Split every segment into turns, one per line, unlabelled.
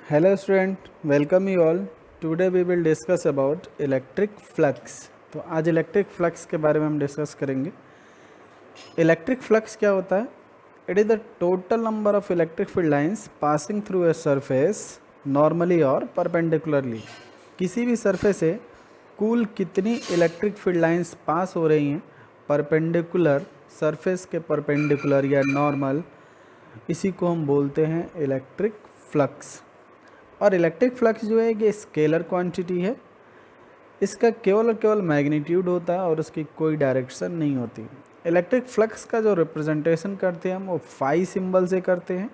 Hello student, welcome you all. Today we will discuss about electric flux. तो आज electric फ्लक्स के बारे में हम डिस्कस करेंगे. इलेक्ट्रिक फ्लक्स क्या होता है? It is the total number of electric field lines passing through a surface normally और परपेंडिकुलरली. किसी भी सरफेस से कुल कितनी इलेक्ट्रिक फील्ड लाइंस पास हो रही हैं परपेंडिकुलर, सरफेस के परपेंडिकुलर या नॉर्मल, इसी को हम बोलते हैं इलेक्ट्रिक फ्लक्स. और इलेक्ट्रिक फ्लक्स जो है ये स्केलर क्वांटिटी है. इसका केवल और केवल मैग्नीट्यूड होता है और उसकी कोई डायरेक्शन नहीं होती. इलेक्ट्रिक फ्लक्स का जो रिप्रेजेंटेशन करते हैं हम वो फाई सिंबल से करते हैं.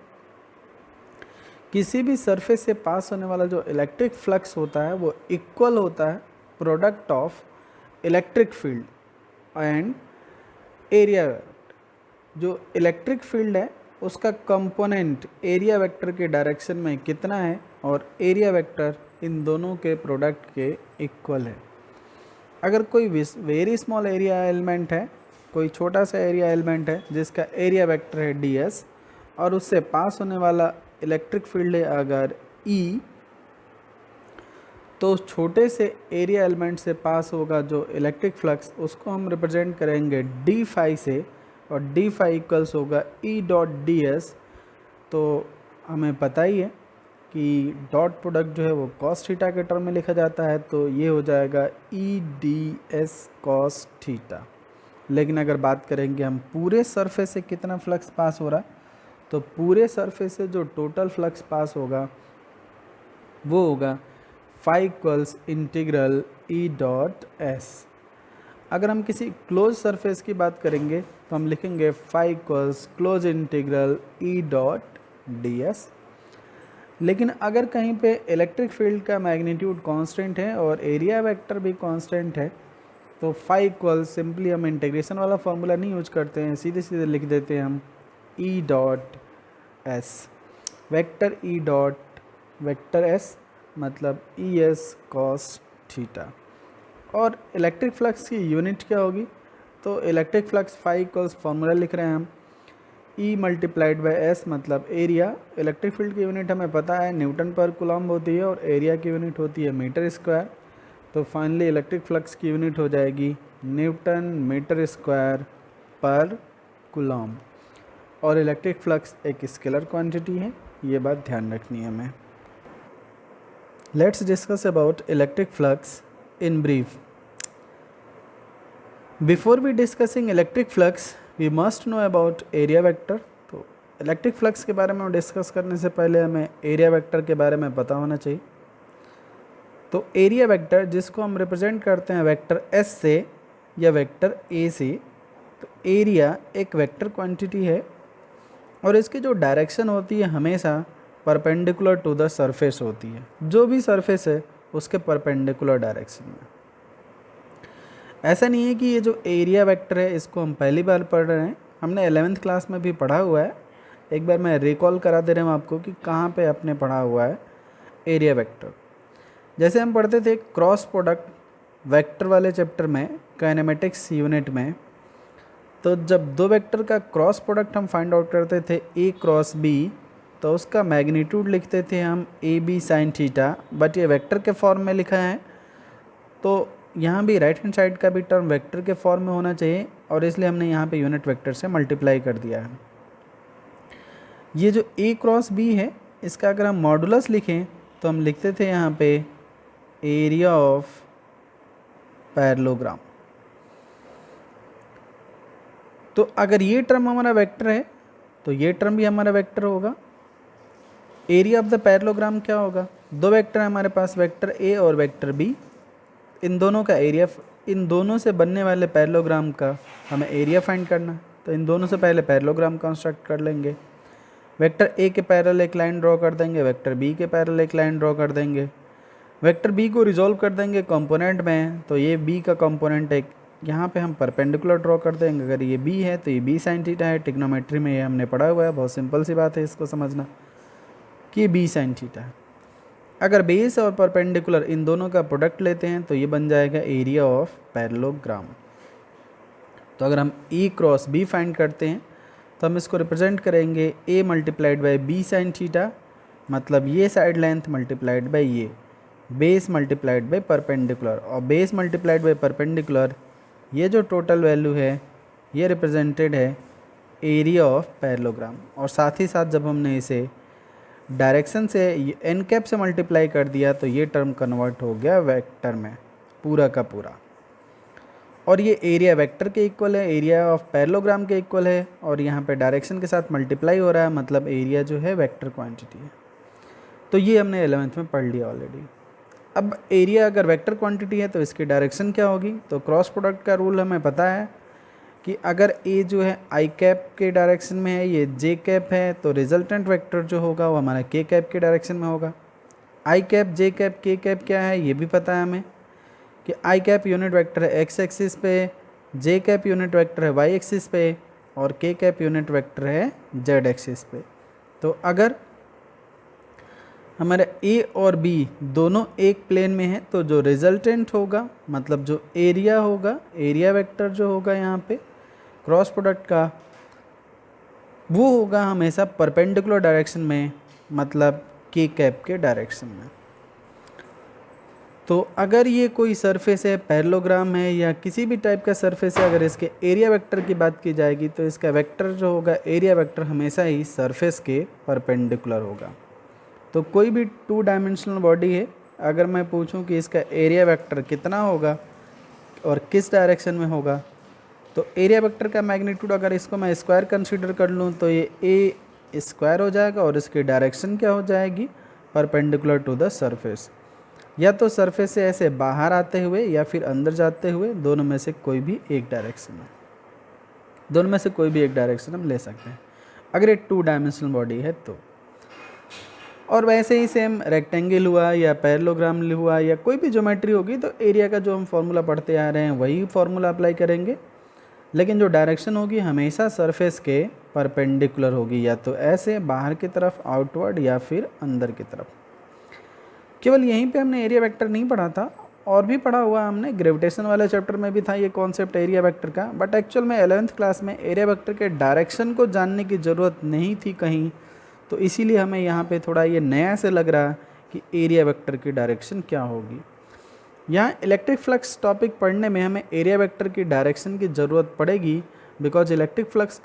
किसी भी सरफेस से पास होने वाला जो इलेक्ट्रिक फ्लक्स होता है वो इक्वल होता है product of electric field and area. जो इलेक्ट्रिक फील्ड है उसका कंपोनेंट एरिया वेक्टर के डायरेक्शन में कितना है और एरिया वेक्टर इन दोनों के प्रोडक्ट के इक्वल है. अगर कोई वेरी स्मॉल एरिया एलिमेंट है, कोई छोटा सा एरिया एलिमेंट है जिसका एरिया वेक्टर है ds और उससे पास होने वाला इलेक्ट्रिक फील्ड है अगर E, तो उस छोटे से एरिया एलिमेंट से पास होगा जो इलेक्ट्रिक फ्लक्स उसको हम रिप्रेजेंट करेंगे d फाई से और d फाई इक्वल्स होगा E डॉट ds. तो हमें पता ही है कि डॉट प्रोडक्ट जो है वो कॉस थीटा के टर्म में लिखा जाता है, तो ये हो जाएगा ई डी एस कॉस थीटा. लेकिन अगर बात करेंगे हम पूरे सरफेस से कितना फ्लक्स पास हो रहा है, तो पूरे सरफेस से जो टोटल फ्लक्स पास होगा वो होगा phi equals integral E dot S. अगर हम किसी क्लोज सरफेस की बात करेंगे तो हम लिखेंगे phi equals close integral E dot D S. लेकिन अगर कहीं पे इलेक्ट्रिक फील्ड का मैग्नीट्यूड कांस्टेंट है और एरिया वेक्टर भी कांस्टेंट है तो फाई इक्वल सिंपली हम इंटीग्रेशन वाला फार्मूला नहीं यूज करते हैं, सीधे सीधे लिख देते हैं हम E dot S. Vector E dot vector S मतलब ई एस कॉस थीटा. और इलेक्ट्रिक फ्लक्स की यूनिट क्या होगी? तो electric flux phi equals formula लिख रहे हैं हम E मल्टीप्लाइड बाई एस मतलब एरिया. इलेक्ट्रिक फील्ड की यूनिट हमें पता है न्यूटन पर कूलम्ब होती है और एरिया की यूनिट होती है मीटर स्क्वायर. तो फाइनली इलेक्ट्रिक फ्लक्स की यूनिट हो जाएगी newton metre square per coulomb. और इलेक्ट्रिक फ्लक्स एक स्केलर क्वांटिटी है, ये बात ध्यान रखनी है हमें. Let's discuss about electric flux in brief. Before we discussing electric flux we must know about area vector. तो इलेक्ट्रिक फ्लक्स के बारे में डिस्कस करने से पहले हमें एरिया वेक्टर के बारे में पता होना चाहिए. तो एरिया वेक्टर जिसको हम रिप्रेजेंट करते हैं वेक्टर एस से या वेक्टर ए से, तो एरिया एक वेक्टर क्वांटिटी है और इसकी जो डायरेक्शन होती है हमेशा परपेंडिकुलर टू द सरफेस होती है. जो भी सरफेस है उसके परपेंडिकुलर डायरेक्शन में. ऐसा नहीं है कि ये जो एरिया वेक्टर है इसको हम पहली बार पढ़ रहे हैं, हमने 11th क्लास में भी पढ़ा हुआ है. एक बार मैं रिकॉल करा दे रहा हूँ आपको कि कहाँ पे आपने पढ़ा हुआ है एरिया वेक्टर. जैसे हम पढ़ते थे क्रॉस प्रोडक्ट वेक्टर वाले चैप्टर में काइनेमेटिक्स यूनिट में, तो जब दो वेक्टर का क्रॉस प्रोडक्ट हम फाइंड आउट करते थे ए क्रॉस बी, तो उसका मैग्नीट्यूड लिखते थे हम A B sine theta. But ये वेक्टर के फॉर्म में लिखा है तो यहाँ भी राइट हैंड साइड का भी टर्म वेक्टर के फॉर्म में होना चाहिए और इसलिए हमने यहाँ पे यूनिट वेक्टर से मल्टीप्लाई कर दिया है. ये जो a क्रॉस b है इसका अगर हम मॉडुलस लिखें तो हम लिखते थे यहाँ पे एरिया ऑफ पैरेललोग्राम. तो अगर ये टर्म हमारा वेक्टर है तो ये टर्म भी हमारा वेक्टर होगा. एरिया ऑफ द पैरेललोग्राम क्या होगा? दो वेक्टर है हमारे पास, वेक्टर a और वेक्टर b. इन दोनों का एरिया, इन दोनों से बनने वाले पैरेललोग्राम का हमें एरिया फाइंड करना है. तो इन दोनों से पहले पैरेललोग्राम कंस्ट्रक्ट कर लेंगे. वेक्टर ए के पैरेलल एक लाइन ड्रॉ कर देंगे, वेक्टर बी के पैरेलल एक लाइन ड्रॉ कर देंगे. वेक्टर बी को रिजॉल्व कर देंगे कंपोनेंट में, तो ये बी का कंपोनेंट एक यहाँ पे हम परपेंडिकुलर ड्रॉ कर देंगे. अगर ये बी है तो ये बी साइन थीटा है. टिग्नोमेट्री में ये हमने पढ़ा हुआ है, बहुत सिंपल सी बात है इसको समझना कि ये बी साइन थीटा है. अगर बेस और परपेंडिकुलर इन दोनों का प्रोडक्ट लेते हैं तो ये बन जाएगा एरिया ऑफ पैरेललोग्राम. तो अगर हम E क्रॉस B फाइंड करते हैं तो हम इसको रिप्रेजेंट करेंगे A multiplied by B sine theta मतलब ये साइड लेंथ मल्टीप्लाइड बाय ये, बेस मल्टीप्लाइड बाय परपेंडिकुलर, और बेस मल्टीप्लाइड बाय परपेंडिकुलर, ये जो टोटल वैल्यू है ये रिप्रेजेंटेड है एरिया ऑफ पैरेललोग्राम। और साथ ही साथ जब हमने इसे डायरेक्शन से एन कैप से मल्टीप्लाई कर दिया तो ये टर्म कन्वर्ट हो गया वेक्टर में पूरा का पूरा, और ये एरिया वेक्टर के इक्वल है, एरिया ऑफ पैरेललोग्राम के इक्वल है, और यहाँ पे डायरेक्शन के साथ मल्टीप्लाई हो रहा है, मतलब एरिया जो है वेक्टर क्वांटिटी है। तो ये हमने 11th में पढ़ लिया ऑलरेडी। अब एरिया अगर वेक्टर क्वांटिटी है तो इसकी डायरेक्शन क्या होगी, तो क्रॉस प्रोडक्ट का रूल हमें पता है कि अगर ए जो है आई कैप के डायरेक्शन में है, ये जे कैप है, तो रिजल्टेंट वेक्टर जो होगा वो हमारा के कैप के डायरेक्शन में होगा। आई कैप, जे कैप, के कैप क्या है ये भी पता है हमें कि आई कैप यूनिट वेक्टर है एक्स एक्सिस पे, जे कैप यूनिट वेक्टर है वाई एक्सिस पे, और के कैप यूनिट वेक्टर है जेड एक्सिस पे। तो अगर हमारे ए और बी दोनों एक प्लेन में है तो जो रिजल्टेंट होगा, मतलब जो एरिया होगा, एरिया वेक्टर जो होगा यहाँ पे क्रॉस प्रोडक्ट का, वो होगा हमेशा परपेंडिकुलर डायरेक्शन में, मतलब के कैप के डायरेक्शन में। तो अगर ये कोई सरफेस है, पैरेललोग्राम है या किसी भी टाइप का सरफेस है, अगर इसके एरिया वेक्टर की बात की जाएगी तो इसका वेक्टर जो होगा, एरिया वेक्टर हमेशा ही सरफेस के परपेंडिकुलर होगा। तो कोई भी 2 डायमेंशनल बॉडी है, अगर मैं पूछूं कि इसका एरिया वेक्टर कितना होगा और किस डायरेक्शन में होगा, तो एरिया वेक्टर का मैग्नीट्यूड अगर इसको मैं स्क्वायर कंसीडर कर लूँ तो ये ए स्क्वायर हो जाएगा, और इसकी डायरेक्शन क्या हो जाएगी, परपेंडिकुलर टू द सरफेस। या तो सरफेस से ऐसे बाहर आते हुए या फिर अंदर जाते हुए, दोनों में से कोई भी एक डायरेक्शन है, दोनों में से कोई भी एक डायरेक्शन हम ले सकते हैं अगर ये 2 डायमेंशनल बॉडी है तो। और वैसे ही सेम रेक्टेंगल हुआ या पैरेललोग्राम हुआ या कोई भी ज्योमेट्री होगी तो एरिया का जो हम फॉर्मूला पढ़ते आ रहे हैं वही फॉर्मूला अप्लाई करेंगे, लेकिन जो डायरेक्शन होगी हमेशा सरफेस के परपेंडिकुलर होगी, या तो ऐसे बाहर की तरफ आउटवर्ड या फिर अंदर की तरफ। केवल यहीं पे हमने एरिया वेक्टर नहीं पढ़ा था, और भी पढ़ा हुआ हमने, ग्रेविटेशन वाले चैप्टर में भी था ये कॉन्सेप्ट एरिया वेक्टर का, बट एक्चुअल में 11th क्लास में एरिया वेक्टर के डायरेक्शन को जानने की ज़रूरत नहीं थी कहीं, तो इसीलिए हमें यहाँ पे थोड़ा ये नया से लग रहा कि एरिया वेक्टर की डायरेक्शन क्या होगी। यहाँ इलेक्ट्रिक फ्लक्स टॉपिक पढ़ने में हमें एरिया वेक्टर की डायरेक्शन की ज़रूरत पड़ेगी, बिकॉज इलेक्ट्रिक फ्लक्स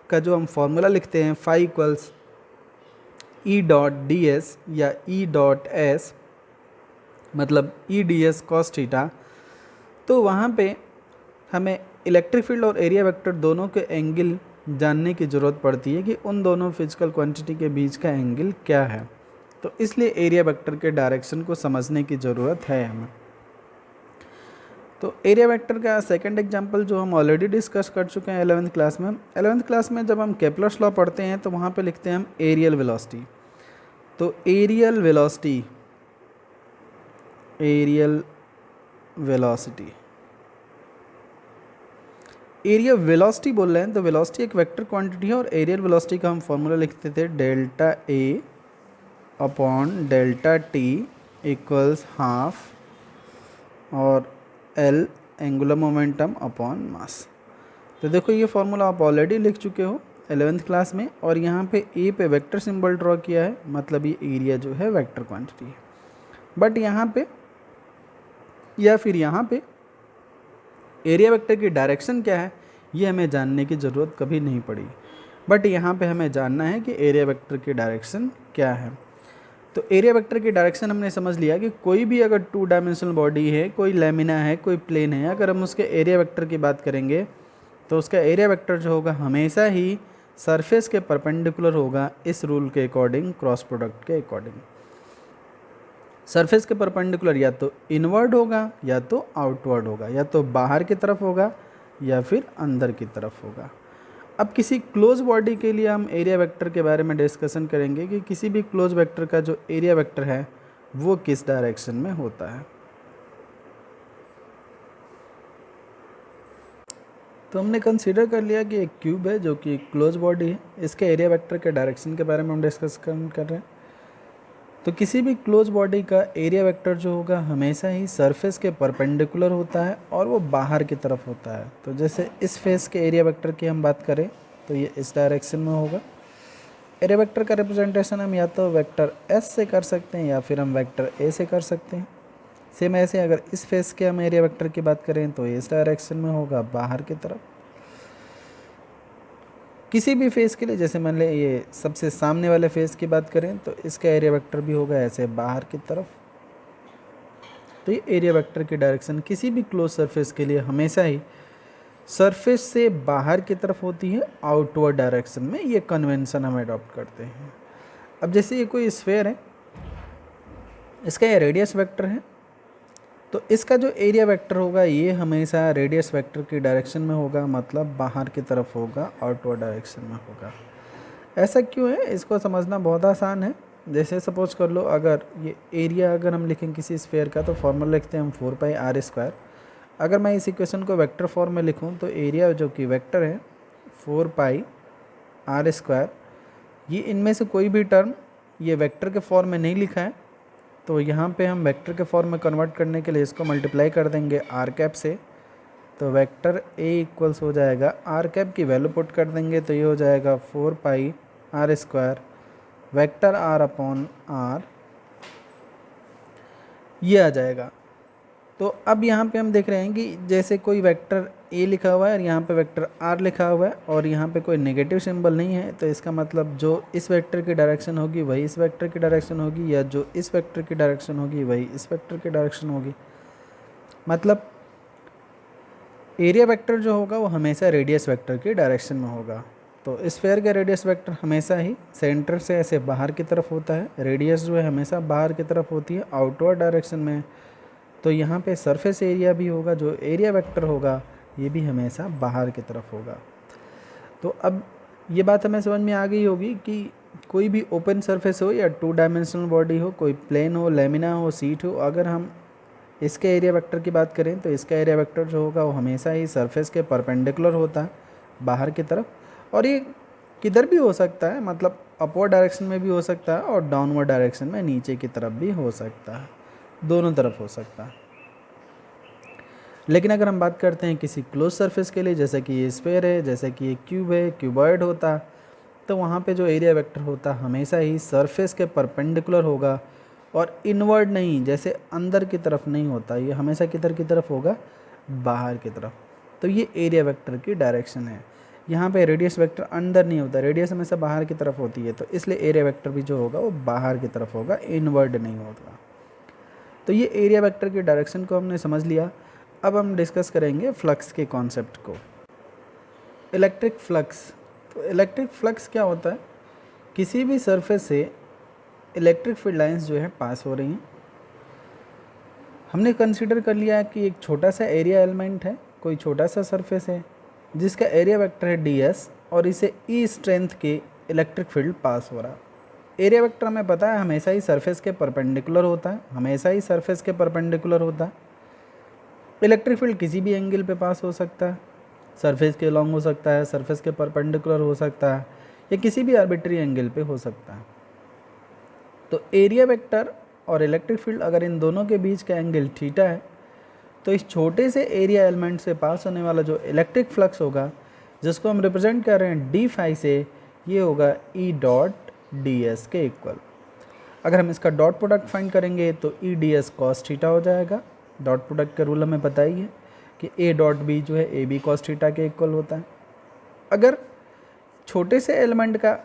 का जो हम फॉर्मूला लिखते हैं phi equals E dot D S या ई डॉट एस, मतलब E D S cos theta, तो वहाँ पे हमें इलेक्ट्रिक फील्ड और एरिया वेक्टर दोनों के एंगल जानने की ज़रूरत पड़ती है कि उन दोनों फिजिकल क्वांटिटी के बीच का एंगल क्या है, तो इसलिए एरिया वेक्टर के डायरेक्शन को समझने की ज़रूरत है हमें। तो एरिया वेक्टर का सेकंड एग्जांपल जो हम ऑलरेडी डिस्कस कर चुके हैं 11th क्लास में। 11th क्लास में जब हम केपलर्स लॉ पढ़ते हैं तो वहाँ पे लिखते हैं हम एरियल वेलोसिटी। तो एरियल वेलोसिटी एरिया वेलोसिटी बोल रहे हैं, तो वेलोसिटी एक वेक्टर क्वांटिटी है, और एरियल वेलोसिटी का हम फॉर्मूला लिखते थे delta A upon delta T equals half और L angular momentum upon mass. तो देखो ये फॉर्मूला आप ऑलरेडी लिख चुके हो 11th क्लास में, और यहाँ पे ए पे वेक्टर सिंबल ड्रॉ किया है, मतलब ये एरिया जो है वेक्टर क्वांटिटी है। बट यहाँ पे या फिर यहाँ पे एरिया वेक्टर की डायरेक्शन क्या है ये हमें जानने की ज़रूरत कभी नहीं पड़ी, बट यहाँ पे हमें जानना है कि एरिया वेक्टर की डायरेक्शन क्या है। तो एरिया वेक्टर की डायरेक्शन हमने समझ लिया कि कोई भी अगर 2 डायमेंशनल बॉडी है, कोई लैमिना है, कोई प्लेन है, अगर हम उसके एरिया वेक्टर की बात करेंगे तो उसका एरिया वेक्टर जो होगा हमेशा ही सरफेस के परपेंडिकुलर होगा, इस रूल के अकॉर्डिंग, क्रॉस प्रोडक्ट के अकॉर्डिंग। सरफेस के परपेंडिकुलर या तो इनवर्ड होगा या तो आउटवर्ड होगा, या तो बाहर की तरफ होगा या फिर अंदर की तरफ होगा। अब किसी क्लोज बॉडी के लिए हम एरिया वेक्टर के बारे में डिस्कशन करेंगे कि किसी भी क्लोज वेक्टर का जो एरिया वेक्टर है वो किस डायरेक्शन में होता है। तो हमने कंसीडर कर लिया कि एक क्यूब है जो कि क्लोज बॉडी है, इसके एरिया वेक्टर के डायरेक्शन के बारे में हम डिस्कस कर रहे हैं। तो किसी भी क्लोज बॉडी का एरिया वेक्टर जो होगा हमेशा ही सरफेस के परपेंडिकुलर होता है और वो बाहर की तरफ होता है। तो जैसे इस फेस के एरिया वेक्टर की हम बात करें तो ये इस डायरेक्शन में होगा, एरिया वेक्टर का रिप्रेजेंटेशन हम या तो वेक्टर एस से कर सकते हैं या फिर हम वेक्टर ए से कर सकते हैं। सेम ऐसे अगर इस फेस के हम एरिया वेक्टर की बात करें तो इस डायरेक्शन में होगा बाहर की तरफ। किसी भी फेस के लिए जैसे मान लें ये सबसे सामने वाले फेस की बात करें तो इसका एरिया वेक्टर भी होगा ऐसे बाहर की तरफ। तो ये एरिया वेक्टर की डायरेक्शन किसी भी क्लोज सरफेस के लिए हमेशा ही सरफेस से बाहर की तरफ होती है, आउटवर्ड डायरेक्शन में। ये कन्वेंशन हम अडॉप्ट करते हैं। अब जैसे ये कोई स्फेयर है, इसका ये रेडियस वेक्टर है, तो इसका जो एरिया वेक्टर होगा ये हमेशा रेडियस वेक्टर की डायरेक्शन में होगा, मतलब बाहर की तरफ होगा, आउटवर्ड डायरेक्शन में होगा। ऐसा क्यों है, इसको समझना बहुत आसान है। जैसे सपोज कर लो अगर ये एरिया अगर हम लिखें किसी स्फेयर का तो फॉर्मूला लिखते हैं हम 4πr²। अगर मैं इस इक्वेशन को वेक्टर फॉर्म में लिखूं तो एरिया जो कि वेक्टर है 4πr², ये इनमें से कोई भी टर्म ये वेक्टर के फॉर्म में नहीं लिखा है, तो यहाँ पे हम वेक्टर के फॉर्म में कन्वर्ट करने के लिए इसको मल्टीप्लाई कर देंगे आर कैप से। तो वेक्टर ए इक्वल्स हो जाएगा, आर कैप की वैल्यू पुट कर देंगे तो ये हो जाएगा 4πr², vector are upon are, ये आ जाएगा। तो अब यहाँ पे हम देख रहे हैं कि जैसे कोई वेक्टर ए लिखा हुआ है और यहाँ पे वेक्टर आर लिखा हुआ है और यहाँ पे कोई नेगेटिव सिंबल नहीं है, तो इसका मतलब जो इस वेक्टर की डायरेक्शन होगी वही इस वेक्टर की डायरेक्शन होगी, या जो इस वेक्टर की डायरेक्शन होगी वही इस वेक्टर की डायरेक्शन होगी। मतलब एरिया वेक्टर जो होगा वो हमेशा रेडियस वेक्टर की डायरेक्शन में होगा। तो स्फेयर का रेडियस वेक्टर हमेशा ही सेंटर से ऐसे बाहर की तरफ होता है, रेडियस जो है हमेशा बाहर की तरफ होती है, आउटवर्ड डायरेक्शन में। तो यहाँ पे सरफेस एरिया भी होगा, जो एरिया वेक्टर होगा ये भी हमेशा बाहर की तरफ होगा। तो अब ये बात हमें समझ में आ गई होगी कि कोई भी ओपन सरफेस हो या 2 डायमेंशनल बॉडी हो, कोई प्लेन हो, लेमिना हो, सीट हो, अगर हम इसके एरिया वेक्टर की बात करें तो इसका एरिया वेक्टर जो होगा वो हमेशा ही सरफेस के परपेंडिकुलर होता है बाहर की तरफ। और ये किधर भी हो सकता है, मतलब अपवर्ड डायरेक्शन में भी हो सकता है और डाउनवर्ड डायरेक्शन में नीचे की तरफ भी हो सकता है, दोनों तरफ हो सकता है। लेकिन अगर हम बात करते हैं किसी क्लोज सरफेस के लिए, जैसे कि ये स्फेयर है, जैसे कि ये क्यूब है, क्यूबॉइड होता, तो वहाँ पे जो एरिया वेक्टर होता हमेशा ही सरफेस के परपेंडिकुलर होगा और इनवर्ड नहीं, जैसे अंदर की तरफ नहीं होता, ये हमेशा किधर की तरफ होगा, बाहर की तरफ। तो ये एरिया वेक्टर की डायरेक्शन है। यहाँ पे रेडियस वेक्टर अंदर नहीं होता, रेडियस हमेशा बाहर की तरफ होती है, तो इसलिए एरिया वेक्टर भी जो होगा वो बाहर की तरफ होगा, इनवर्ड नहीं होगा। तो ये एरिया वेक्टर की डायरेक्शन को हमने समझ लिया। अब हम डिस्कस करेंगे फ्लक्स के कॉन्सेप्ट को। इलेक्ट्रिक फ्लक्स, तो इलेक्ट्रिक फ्लक्स क्या होता है, किसी भी सरफेस से इलेक्ट्रिक फील्ड लाइंस जो है पास हो रही हैं। हमने कंसीडर कर लिया कि एक छोटा सा एरिया एलिमेंट है, कोई छोटा सा सरफेस है जिसका एरिया वेक्टर है ds और इसे ई स्ट्रेंथ के इलेक्ट्रिक फील्ड पास हो रहा है। एरिया वेक्टर हमें पता है हमेशा ही सरफेस के परपेंडिकुलर होता है, हमेशा ही सरफेस के परपेंडिकुलर होता है। इलेक्ट्रिक फील्ड किसी भी एंगल पे पास हो सकता है, सरफेस के लॉन्ग हो सकता है, सरफेस के परपेंडिकुलर हो सकता है, या किसी भी आर्बिट्री एंगल पे हो सकता है। तो एरिया वेक्टर और इलेक्ट्रिक फील्ड अगर इन दोनों के बीच का एंगल थीटा है, तो इस छोटे से एरिया एलिमेंट से पास होने वाला जो इलेक्ट्रिक फ्लक्स होगा, जिसको हम रिप्रेजेंट कर रहे हैं डी फाई से, ये होगा ई डॉट डी एस के इक्वल। अगर हम इसका डॉट प्रोडक्ट फाइंड करेंगे तो ई डी एस कॉस थीटा हो जाएगा। डॉट प्रोडक्ट का रूल हमें पता ही है कि ए डॉट बी जो है ए बी कॉस थीटा के इक्वल होता है। अगर छोटे से एलिमेंट का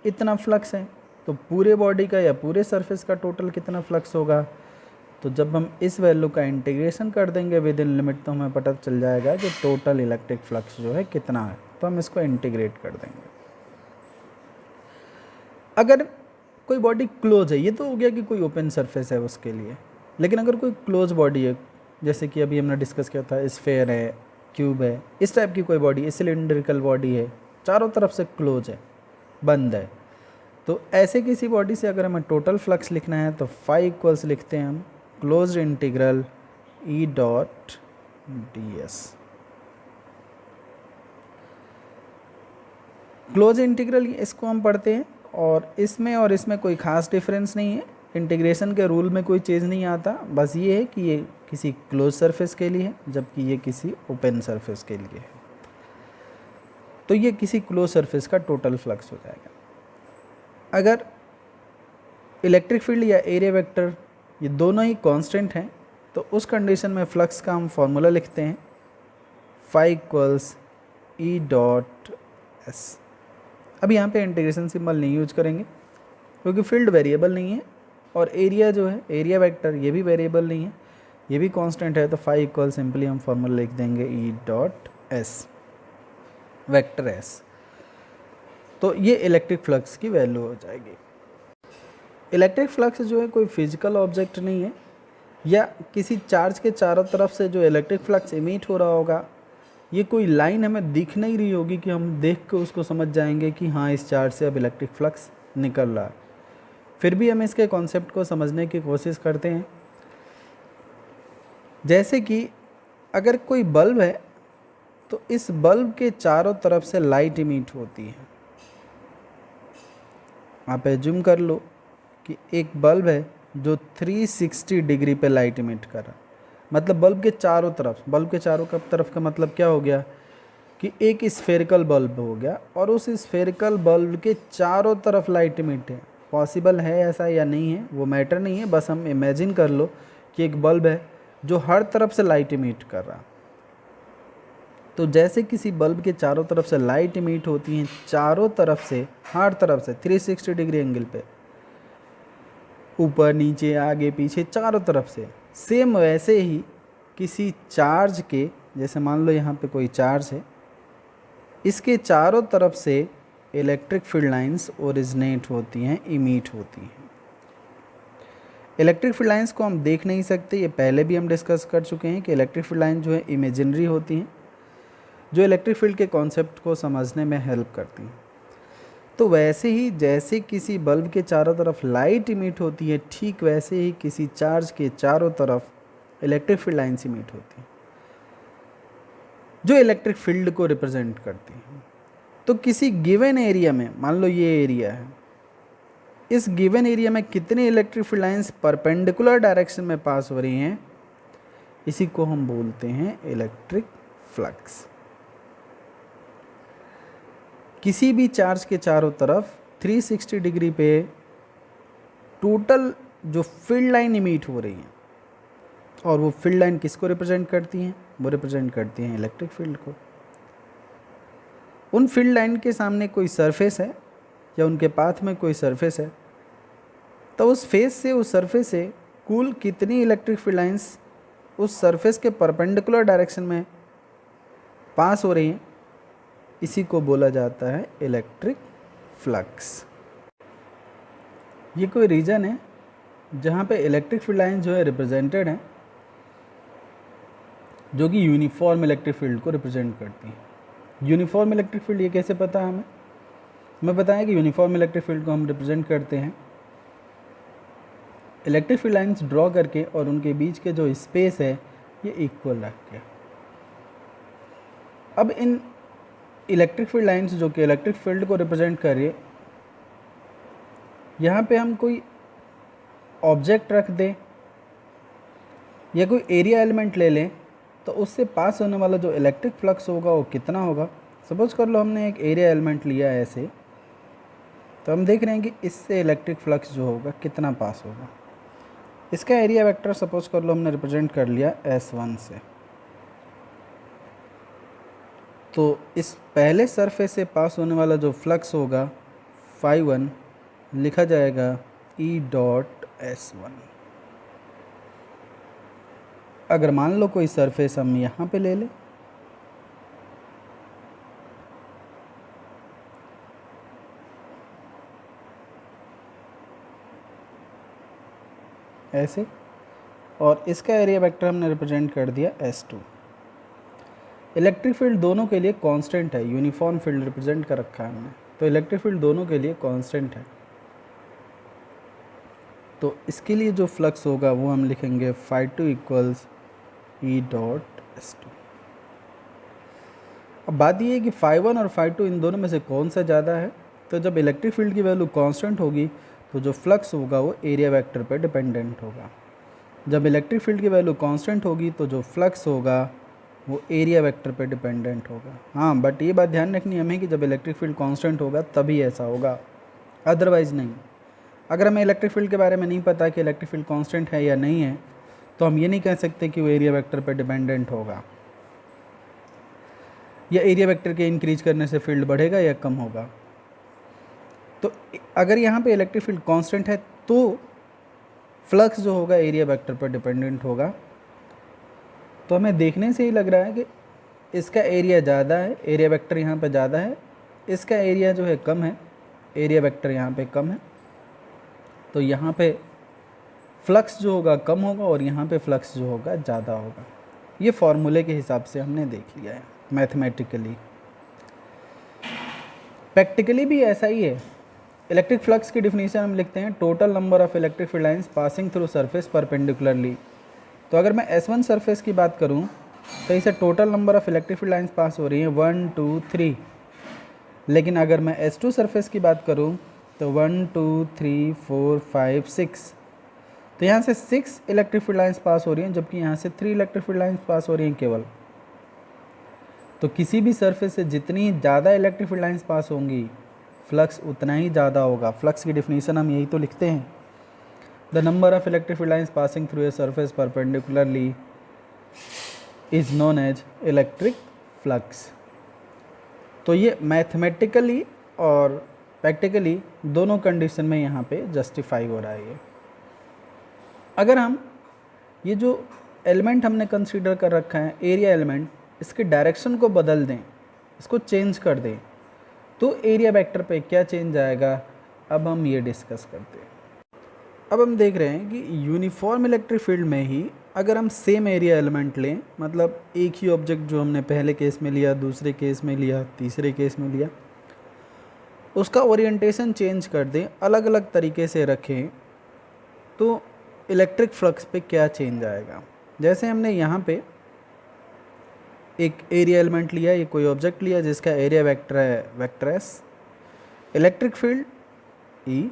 इतना फ्लक्स है तो पूरे बॉडी का या पूरे सरफेस का टोटल कितना फ्लक्स होगा, तो जब हम इस वैल्यू का इंटीग्रेशन कर देंगे विद इन लिमिट तो हमें पता चल जाएगा कि टोटल इलेक्ट्रिक फ्लक्स जो है कितना है। तो हम इसको इंटीग्रेट कर देंगे। अगर कोई बॉडी क्लोज है, ये तो हो गया कि कोई ओपन सरफेस है उसके लिए, लेकिन अगर कोई क्लोज बॉडी है, जैसे कि अभी हमने डिस्कस किया था स्फेयर है, क्यूब है, इस टाइप की कोई बॉडी, सिलिंड्रिकल बॉडी है, चारों तरफ से क्लोज है, बंद है, तो ऐसे किसी बॉडी से अगर हमें टोटल फ्लक्स लिखना है तो फाई इक्वल्स लिखते हैं हम close integral E dot D S. Close integral इसको हम पढ़ते हैं और इसमें कोई ख़ास डिफरेंस नहीं है, इंटीग्रेशन के रूल में कोई चेंज नहीं आता, बस ये है कि ये किसी क्लोज सरफेस के लिए है जबकि ये किसी ओपन सरफेस के लिए है। तो ये किसी क्लोज सरफेस का टोटल फ्लक्स हो जाएगा। अगर इलेक्ट्रिक फील्ड या एरिया वेक्टर ये दोनों ही कांस्टेंट हैं तो उस कंडीशन में फ्लक्स का हम फॉर्मूला लिखते हैं phi equals E dot S. अब यहाँ पे इंटीग्रेशन सिंबल नहीं यूज करेंगे क्योंकि फील्ड वेरिएबल नहीं है और एरिया जो है एरिया वेक्टर ये भी वेरिएबल नहीं है, ये भी कांस्टेंट है। तो फाई इक्वल सिंपली हम फॉर्मूला लिख देंगे ई डॉट एस वेक्टर एस। तो ये इलेक्ट्रिक फ्लक्स की वैल्यू हो जाएगी। इलेक्ट्रिक फ्लक्स जो है कोई फिजिकल ऑब्जेक्ट नहीं है, या किसी चार्ज के चारों तरफ से जो इलेक्ट्रिक फ्लक्स इमिट हो रहा होगा ये कोई लाइन हमें दिख नहीं रही होगी कि हम देख के उसको समझ जाएंगे कि हाँ इस चार्ज से अब इलेक्ट्रिक फ्लक्स निकल रहा है। फिर भी हम इसके कॉन्सेप्ट को समझने की कोशिश करते हैं। जैसे कि अगर कोई बल्ब है तो इस बल्ब के चारों तरफ से लाइट इमिट होती है। आप एज्यूम कर लो कि एक बल्ब है जो 360 डिग्री पे लाइट इमिट कर रहा है, मतलब बल्ब के चारों तरफ, बल्ब के चारों तरफ का मतलब क्या हो गया कि एक स्फेरिकल बल्ब हो गया और उस स्फेरिकल बल्ब के चारों तरफ लाइट इमिट है। पॉसिबल है ऐसा या नहीं है वो मैटर नहीं है, बस हम इमेजिन कर लो कि एक बल्ब है जो हर तरफ से लाइट इमिट कर रहा। तो जैसे किसी बल्ब के चारों तरफ से लाइट इमिट होती हैं, चारों तरफ से, हर तरफ से 360 डिग्री एंगल पे, ऊपर नीचे आगे पीछे चारों तरफ से, सेम वैसे ही किसी चार्ज के, जैसे मान लो यहाँ पे कोई चार्ज है, इसके चारों तरफ से इलेक्ट्रिक फील्ड लाइंस ओरिजिनेट होती हैं, इमिट होती हैं। इलेक्ट्रिक फील्ड लाइंस को हम देख नहीं सकते, ये पहले भी हम डिस्कस कर चुके हैं कि इलेक्ट्रिक फील्ड लाइन जो है इमेजिनरी होती हैं, जो इलेक्ट्रिक फील्ड के कॉन्सेप्ट को समझने में हेल्प करती हैं। तो वैसे ही जैसे किसी बल्ब के चारों तरफ लाइट इमिट होती है, ठीक वैसे ही किसी चार्ज के चारों तरफ इलेक्ट्रिक फील्ड लाइंस इमिट होती हैं जो इलेक्ट्रिक फील्ड को रिप्रेजेंट करती हैं। तो किसी गिवन एरिया में, मान लो ये एरिया है, इस गिवन एरिया में कितनी electric field lines perpendicular direction में पास हो रही हैं, इसी को हम बोलते हैं इलेक्ट्रिक फ्लक्स। किसी भी चार्ज के चारों तरफ 360 डिग्री पे टोटल जो फील्ड लाइन इमिट हो रही है, और वो फील्ड लाइन किसको रिप्रेजेंट करती हैं, वो रिप्रेजेंट करती हैं इलेक्ट्रिक फील्ड को। उन फील्ड लाइन के सामने कोई सरफेस है या उनके पाथ में कोई सरफेस है, तो उस फेस से, उस सरफेस से कुल कितनी इलेक्ट्रिक फील्ड लाइंस उस सरफेस के परपेंडिकुलर डायरेक्शन में पास हो रही हैं, इसी को बोला जाता है इलेक्ट्रिक फ्लक्स। ये कोई रीजन है जहाँ पे इलेक्ट्रिक फील्ड लाइन जो है रिप्रेजेंटेड है, जो कि यूनिफॉर्म इलेक्ट्रिक फील्ड को रिप्रेजेंट करती है। यूनिफॉर्म इलेक्ट्रिक फील्ड ये कैसे पता है हमें बताया कि यूनिफॉर्म इलेक्ट्रिक फील्ड को हम रिप्रेजेंट करते हैं इलेक्ट्रिक फील्ड लाइंस ड्रॉ करके और उनके बीच के जो स्पेस है ये इक्वल रख के। अब इन इलेक्ट्रिक फील्ड लाइंस जो कि इलेक्ट्रिक फील्ड को रिप्रेजेंट कर रही है, यहाँ पे हम कोई ऑब्जेक्ट रख दें या कोई एरिया एलिमेंट ले लें, तो उससे पास होने वाला जो इलेक्ट्रिक फ्लक्स होगा वो कितना होगा। सपोज कर लो हमने एक एरिया एलिमेंट लिया है ऐसे, तो हम देख रहे हैं कि इससे इलेक्ट्रिक फ्लक्स जो होगा कितना पास होगा। इसका एरिया वेक्टर सपोज कर लो हमने रिप्रेजेंट कर लिया S1 से, तो इस पहले सरफेस से पास होने वाला जो फ्लक्स होगा φ1 लिखा जाएगा E डॉट S1। अगर मान लो कोई सरफेस हम यहाँ पे ले लें, ऐसे, और इसका एरिया वेक्टर हमने रिप्रेजेंट कर दिया S2। इलेक्ट्रिक फील्ड दोनों के लिए कांस्टेंट है, यूनिफॉर्म फील्ड रिप्रेजेंट कर रखा है हमने, तो इलेक्ट्रिक फील्ड दोनों के लिए कांस्टेंट है। तो इसके लिए जो फ्लक्स होगा वो हम लिखेंगे φ2 इक्वल्स E डॉट S2। अब बात ये है कि φ1 और φ2 इन दोनों में से कौन सा ज़्यादा है, तो जब इलेक्ट्रिक फील्ड की वैल्यू कांस्टेंट होगी तो जो फ्लक्स होगा वो एरिया वेक्टर पर डिपेंडेंट होगा। जब इलेक्ट्रिक फील्ड की वैल्यू कांस्टेंट होगी तो जो फ्लक्स होगा वो एरिया वेक्टर पे डिपेंडेंट होगा। हाँ, बट ये बात ध्यान रखनी हमें कि जब इलेक्ट्रिक फील्ड कांस्टेंट होगा तभी ऐसा होगा, अदरवाइज़ नहीं। अगर हमें इलेक्ट्रिक फील्ड के बारे में नहीं पता कि इलेक्ट्रिक फील्ड कांस्टेंट है या नहीं है, तो हम ये नहीं कह सकते कि वो एरिया वेक्टर पर डिपेंडेंट होगा, या एरिया वेक्टर के इंक्रीज करने से फील्ड बढ़ेगा या कम होगा। तो अगर यहाँ पे इलेक्ट्रिक फील्ड कांस्टेंट है तो फ्लक्स जो होगा एरिया वेक्टर पर डिपेंडेंट होगा। तो हमें देखने से ही लग रहा है कि इसका एरिया ज़्यादा है, एरिया वेक्टर यहाँ पे ज़्यादा है, इसका एरिया जो है कम है, एरिया वेक्टर यहाँ पे कम है। तो यहाँ पे फ्लक्स जो होगा कम होगा और यहाँ पे फ्लक्स जो होगा ज़्यादा होगा। ये फॉर्मूले के हिसाब से हमने देख लिया है मैथमेटिकली। प्रैक्टिकली भी ऐसा ही है। इलेक्ट्रिक फ्लक्स की डिफिनीशन हम लिखते हैं total number of electric field lines passing through surface perpendicularly. तो अगर मैं S1 सरफेस की बात करूं तो इसे total number of electric field lines pass हो रही हैं 1 2 3। लेकिन अगर मैं S2 सरफेस की बात करूं तो 1 2 3 4 5 6। तो यहाँ से 6 इलेक्ट्रिक फील्ड लाइंस पास हो रही हैं, जबकि यहाँ से 3 इलेक्ट्रिक फील्ड लाइंस पास हो रही हैं केवल। तो किसी भी सरफेस से जितनी ज़्यादा इलेक्ट्रिक फील्ड लाइंस पास होंगी फ्लक्स उतना ही ज़्यादा होगा। फ्लक्स की डिफिनीशन हम यही तो लिखते हैं, the number of electric field lines passing through a surface perpendicularly is known as electric flux. तो ये मैथमेटिकली और प्रैक्टिकली दोनों कंडीशन में यहाँ पे जस्टिफाई हो रहा है। ये अगर हम ये जो एलिमेंट हमने कंसीडर कर रखा है एरिया एलिमेंट, इसके डायरेक्शन को बदल दें, इसको चेंज कर दें, तो एरिया वेक्टर पे क्या चेंज आएगा, अब हम ये डिस्कस करते हैं। अब हम देख रहे हैं कि यूनिफॉर्म इलेक्ट्रिक फील्ड में ही अगर हम सेम एरिया एलिमेंट लें, मतलब एक ही ऑब्जेक्ट जो हमने पहले केस में लिया, दूसरे केस में लिया, तीसरे केस में लिया, उसका ओरिएंटेशन चेंज कर दें, अलग अलग तरीके से रखें, तो इलेक्ट्रिक फ्लक्स पे क्या चेंज आएगा। जैसे हमने यहाँ पे एक एरिया एलिमेंट लिया, ये कोई ऑब्जेक्ट लिया जिसका एरिया वेक्टर है vector S, electric field E.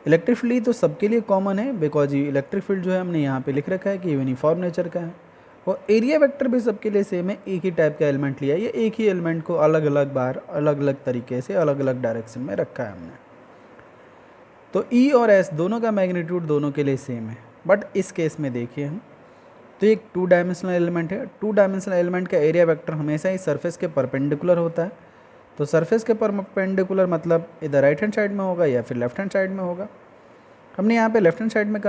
Electric field तो सबके लिए कॉमन है, बिकॉज ये इलेक्ट्रिक फील्ड जो है हमने यहाँ पे लिख रखा है कि यूनिफॉर्म नेचर का है, और एरिया वेक्टर भी सबके लिए सेम है। एक ही टाइप का एलिमेंट लिया है, ये एक ही एलिमेंट को अलग अलग बार अलग अलग तरीके से अलग अलग डायरेक्शन में रखा है हमने। तो ई और एस दोनों का मैग्नीट्यूड दोनों के लिए सेम है। बट इस केस में देखिए हम, तो एक 2 डायमेंशनल एलिमेंट है। 2 डायमेंशनल एलिमेंट का एरिया वेक्टर हमेशा ही सरफेस के परपेंडिकुलर होता है। तो सरफेस के परपेंडिकुलर मतलब इधर राइट हैंड साइड में होगा या फिर लेफ्ट हैंड साइड में होगा। हमने यहाँ पे लेफ्ट हैंड साइड में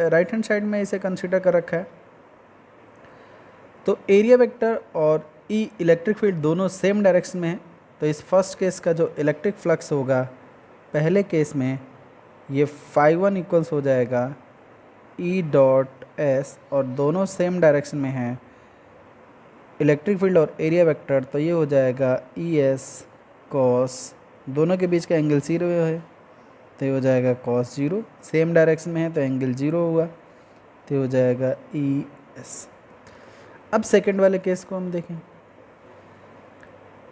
राइट हैंड साइड में इसे कंसिडर कर रखा है। तो एरिया वेक्टर और ई इलेक्ट्रिक फील्ड दोनों सेम डायरेक्शन में है। तो इस फर्स्ट केस का जो इलेक्ट्रिक फ्लक्स होगा, पहले केस में ये φ1 इक्वल्स हो जाएगा ई डॉट एस, और दोनों सेम डायरेक्शन में हैं इलेक्ट्रिक फील्ड और एरिया वेक्टर, तो ये हो जाएगा ई एस कॉस, दोनों के बीच का एंगल 0 है तो ये हो जाएगा cos 0, सेम डायरेक्शन में है तो एंगल 0 हुआ तो ये हो जाएगा ई एस। अब सेकंड वाले केस को हम देखें।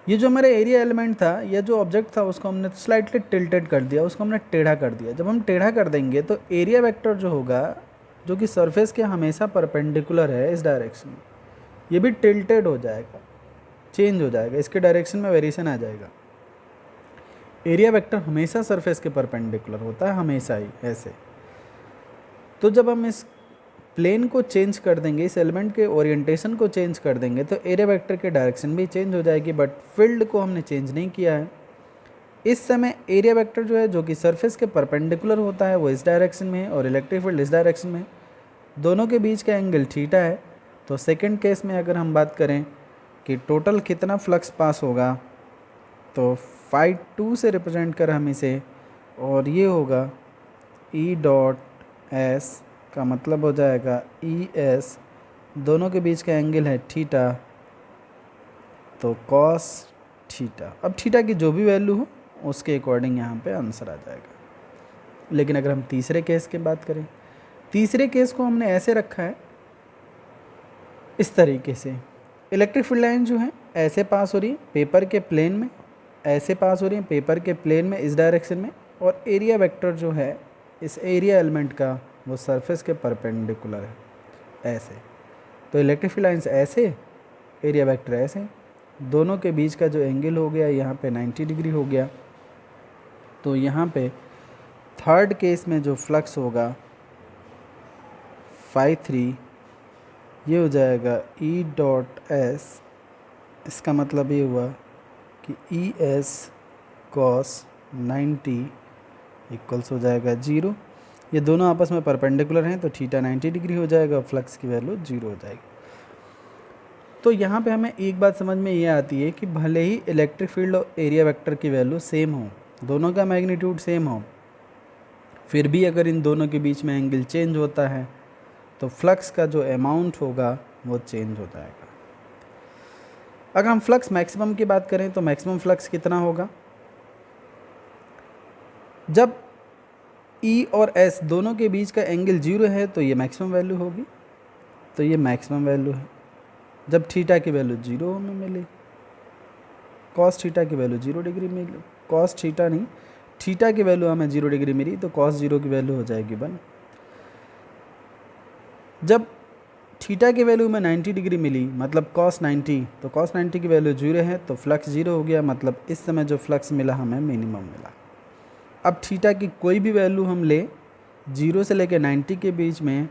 ये जो हमारा एरिया एलिमेंट था या जो ऑब्जेक्ट था उसको हमने स्लाइटली टिल्टेड कर दिया, उसको हमने टेढ़ा कर दिया। जब हम टेढ़ा कर देंगे तो एरिया वेक्टर जो होगा, जो कि सरफेस के हमेशा परपेंडिकुलर है इस डायरेक्शन में, ये भी टिल्टेड हो जाएगा, चेंज हो जाएगा, इसके डायरेक्शन में वेरिएशन आ जाएगा। एरिया वेक्टर हमेशा सरफेस के परपेंडिकुलर होता है, हमेशा ही ऐसे। तो जब हम इस प्लेन को चेंज कर देंगे, इस एलिमेंट के ओरिएंटेशन को चेंज कर देंगे, तो एरिया वेक्टर की डायरेक्शन भी चेंज हो जाएगी, बट फील्ड को हमने चेंज नहीं किया है। इस समय एरिया वेक्टर जो है, जो कि सरफेस के परपेंडिकुलर होता है, वो इस डायरेक्शन में है और इलेक्ट्रिक फील्ड इस डायरेक्शन में है। दोनों के बीच का एंगल थीटा है। तो सेकेंड केस में अगर हम बात करें कि टोटल कितना फ्लक्स पास होगा, तो φ2 से रिप्रेजेंट कर हम इसे, और ये होगा ई डॉट एस, का मतलब हो जाएगा ई एस, दोनों के बीच का एंगल है थीटा, तो कॉस थीटा। अब थीटा की जो भी वैल्यू हो उसके अकॉर्डिंग यहाँ पे आंसर आ जाएगा। लेकिन अगर हम तीसरे केस की बात करें, तीसरे केस को हमने ऐसे रखा है इस तरीके से, इलेक्ट्रिक फील्ड लाइन जो है ऐसे पास हो रही है पेपर के प्लेन में, ऐसे पास हो रही है पेपर के प्लेन में इस डायरेक्शन में, और एरिया वेक्टर जो है इस एरिया एलिमेंट का वो सरफेस के परपेंडिकुलर है ऐसे। तो इलेक्ट्रिक फील्ड लाइन्स ऐसे, एरिया वेक्टर ऐसे, दोनों के बीच का जो एंगल हो गया यहाँ पे 90 डिग्री हो गया। तो यहाँ पे थर्ड केस में जो फ्लक्स होगा फाई 3 ये हो जाएगा ई डॉट एस। इसका मतलब ये हुआ कि ई एस कॉस 90 इक्वल्स हो जाएगा 0। ये दोनों आपस में परपेंडिकुलर हैं तो थीटा 90 डिग्री हो जाएगा, फ्लक्स की वैल्यू 0 हो जाएगी। तो यहाँ पे हमें एक बात समझ में ये आती है कि भले ही इलेक्ट्रिक फील्ड और एरिया वेक्टर की वैल्यू सेम हो, दोनों का मैग्नीट्यूड सेम हो, फिर भी अगर इन दोनों के बीच में एंगल चेंज होता है तो फ्लक्स का जो अमाउंट होगा वो चेंज हो जाएगा। अगर हम फ्लक्स मैक्सिमम की बात करें तो मैक्सिमम फ्लक्स कितना होगा? जब E और S दोनों के बीच का एंगल 0 है तो ये मैक्सिमम वैल्यू होगी, तो ये मैक्सिमम वैल्यू है। जब थीटा की वैल्यू 0 हमें मिली, कॉस थीटा की वैल्यू 0 डिग्री मिली, कॉस थीटा नहीं, थीटा की वैल्यू हमें 0 डिग्री मिली तो कॉस 0 की वैल्यू हो जाएगी 1। जब थीटा की वैल्यू में 90 डिग्री मिली मतलब कॉस 90, तो कॉस 90 की वैल्यू 0 है तो फ्लक्स 0 हो गया, मतलब इस समय जो फ्लक्स मिला हमें मिनिमम मिला। अब थीटा की कोई भी वैल्यू हम ले 0 से लेके 90 के बीच में,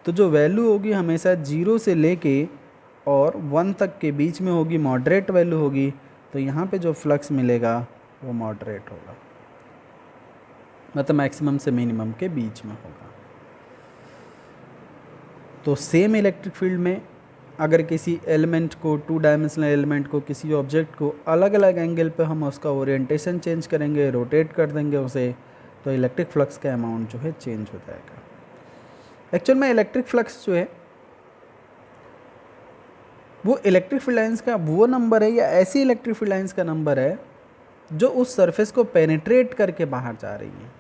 तो जो वैल्यू होगी हमेशा 0 से लेके और 1 तक के बीच में होगी, मॉडरेट वैल्यू होगी, तो यहाँ पे जो फ्लक्स मिलेगा वो मॉडरेट होगा, मतलब मैक्सिमम से मिनिमम के बीच में होगा। तो सेम इलेक्ट्रिक फील्ड में अगर किसी एलिमेंट को, 2 डायमेंशनल एलिमेंट को, किसी ऑब्जेक्ट को अलग अलग एंगल पे हम उसका ओरिएंटेशन चेंज करेंगे, रोटेट कर देंगे उसे, तो इलेक्ट्रिक फ्लक्स का अमाउंट जो है चेंज हो जाएगा। एक्चुअल में इलेक्ट्रिक फ्लक्स जो है वो इलेक्ट्रिक फील्ड लाइंस का वो नंबर है या ऐसी इलेक्ट्रिक फील्ड लाइंस का नंबर है जो उस सरफेस को पेनिट्रेट करके बाहर जा रही है,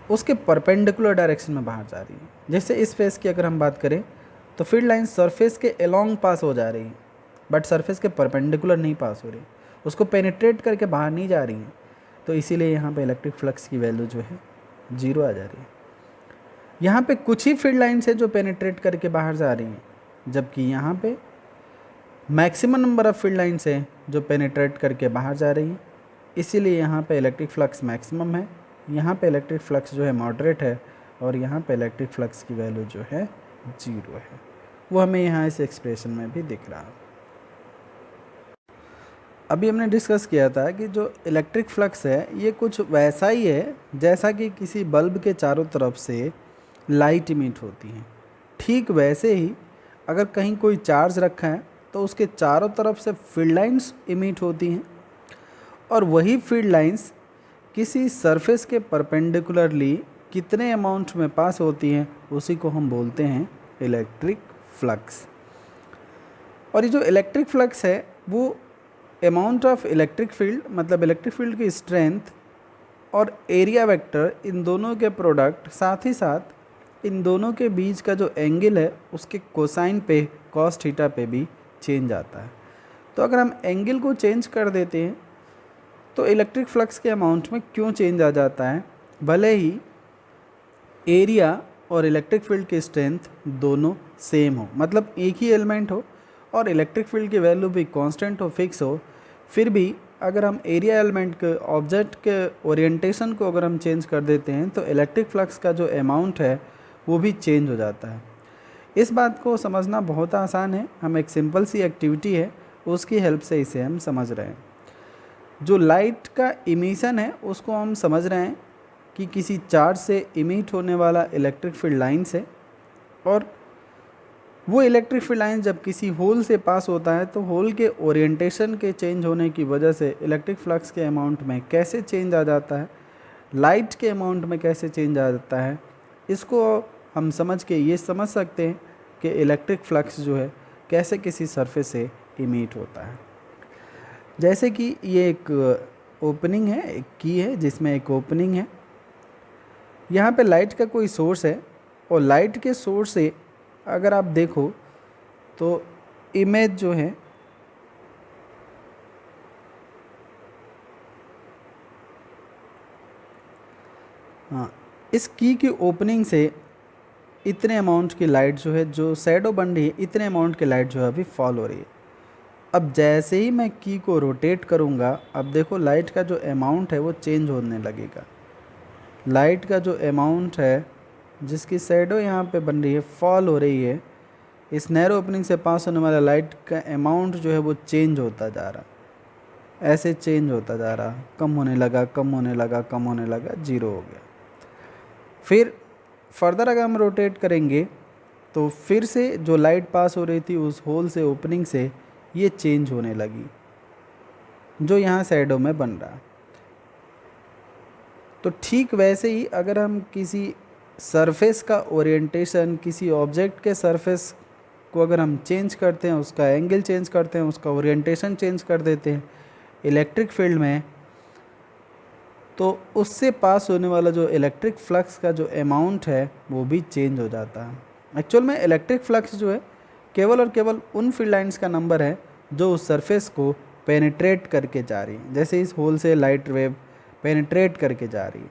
उसके परपेंडिकुलर डायरेक्शन में बाहर जा रही है। जैसे इस फेस की अगर हम बात करें तो फील्ड लाइन सरफेस के अलोंग पास हो जा रही है, बट सरफेस के परपेंडिकुलर नहीं पास हो रही, उसको पेनिट्रेट करके बाहर नहीं जा रही है, तो इसीलिए यहाँ पे इलेक्ट्रिक फ्लक्स की वैल्यू जो है 0 आ जा रही है। यहाँ पे कुछ ही फील्ड लाइन्स है जो पेनिट्रेट करके बाहर जा रही हैं, जबकि यहाँ पे maximum number of field lines है जो पेनिट्रेट करके बाहर जा रही हैं, इसीलिए यहाँ पे इलेक्ट्रिक फ्लक्स मैक्सिमम है, यहाँ पे इलेक्ट्रिक फ्लक्स जो है मॉडरेट है, और यहाँ पे इलेक्ट्रिक फ्लक्स की वैल्यू जो है 0 है। वो हमें यहाँ इस एक्सप्रेशन में भी दिख रहा है। अभी हमने डिस्कस किया था कि जो इलेक्ट्रिक फ्लक्स है ये कुछ वैसा ही है जैसा कि किसी बल्ब के चारों तरफ से लाइट इमिट होती है। ठीक वैसे ही अगर कहीं कोई चार्ज रखा है तो उसके चारों तरफ से फील्ड लाइंस इमिट होती हैं, और वही फील्ड लाइंस किसी सरफेस के परपेंडिकुलरली कितने अमाउंट में पास होती हैं उसी को हम बोलते हैं इलेक्ट्रिक फ्लक्स। और ये जो इलेक्ट्रिक फ्लक्स है वो अमाउंट ऑफ इलेक्ट्रिक फील्ड, मतलब इलेक्ट्रिक फील्ड की स्ट्रेंथ और एरिया वेक्टर, इन दोनों के प्रोडक्ट, साथ ही साथ इन दोनों के बीच का जो एंगल है उसके कोसाइन पे, कॉस थीटा पे भी चेंज आता है। तो अगर हम एंगल को चेंज कर देते हैं तो इलेक्ट्रिक फ्लक्स के अमाउंट में क्यों चेंज आ जाता है? भले ही एरिया और इलेक्ट्रिक फील्ड की स्ट्रेंथ दोनों सेम हो, मतलब एक ही एलिमेंट हो और इलेक्ट्रिक फील्ड की वैल्यू भी कांस्टेंट हो, फिक्स हो, फिर भी अगर हम एरिया एलिमेंट के ऑब्जेक्ट के ओरिएंटेशन को अगर हम चेंज कर देते हैं तो इलेक्ट्रिक फ्लक्स का जो अमाउंट है वो भी चेंज हो जाता है। इस बात को समझना बहुत आसान है, हम एक सिंपल सी एक्टिविटी है उसकी हेल्प से इसे हम समझ रहे हैं। जो लाइट का इमिशन है उसको हम समझ रहे हैं कि किसी चार्ज से इमिट होने वाला इलेक्ट्रिक फील्ड लाइन्स है, और वो इलेक्ट्रिक फील्ड लाइन जब किसी होल से पास होता है तो होल के ओरिएंटेशन के चेंज होने की वजह से इलेक्ट्रिक फ्लक्स के अमाउंट में कैसे चेंज आ जाता है, लाइट के अमाउंट में कैसे चेंज आ जाता है, इसको हम समझ के ये समझ सकते हैं कि इलेक्ट्रिक फ्लक्स जो है कैसे किसी सरफेस से इमिट होता है। जैसे कि ये एक ओपनिंग है, एक की है जिसमें एक ओपनिंग है, यहाँ पे लाइट का कोई सोर्स है, और लाइट के सोर्स से अगर आप देखो तो इमेज जो है हाँ, इस की ओपनिंग से इतने अमाउंट की लाइट जो है, जो शैडो बन रही है, इतने अमाउंट की लाइट जो है अभी फॉल हो रही है। अब जैसे ही मैं की को रोटेट करूँगा, अब देखो लाइट का जो अमाउंट है वो चेंज होने लगेगा। लाइट का जो अमाउंट है जिसकी शैडो यहाँ पे बन रही है, फॉल हो रही है, इस नैरो ओपनिंग से पास होने वाला लाइट का अमाउंट जो है वो चेंज होता जा रहा, ऐसे चेंज होता जा रहा, कम होने लगा, कम होने लगा, कम होने लगा, जीरो हो गया। फिर फर्दर अगर हम रोटेट करेंगे तो फिर से जो लाइट पास हो रही थी उस होल से, ओपनिंग से, ये चेंज होने लगी, जो यहाँ शैडो में बन रहा। तो ठीक वैसे ही अगर हम किसी सरफेस का ओरिएंटेशन, किसी ऑब्जेक्ट के सरफेस को अगर हम चेंज करते हैं, उसका एंगल चेंज करते हैं, उसका ओरिएंटेशन चेंज कर देते हैं इलेक्ट्रिक फील्ड में, तो उससे पास होने वाला जो इलेक्ट्रिक फ्लक्स का जो अमाउंट है वो भी चेंज हो जाता है। एक्चुअल में इलेक्ट्रिक फ्लक्स जो है केवल और केवल उन फील्ड लाइंस का नंबर है जो उस सरफेस को पेनिट्रेट करके जा रही है। जैसे इस होल से लाइट वेव पेनिट्रेट करके जा रही है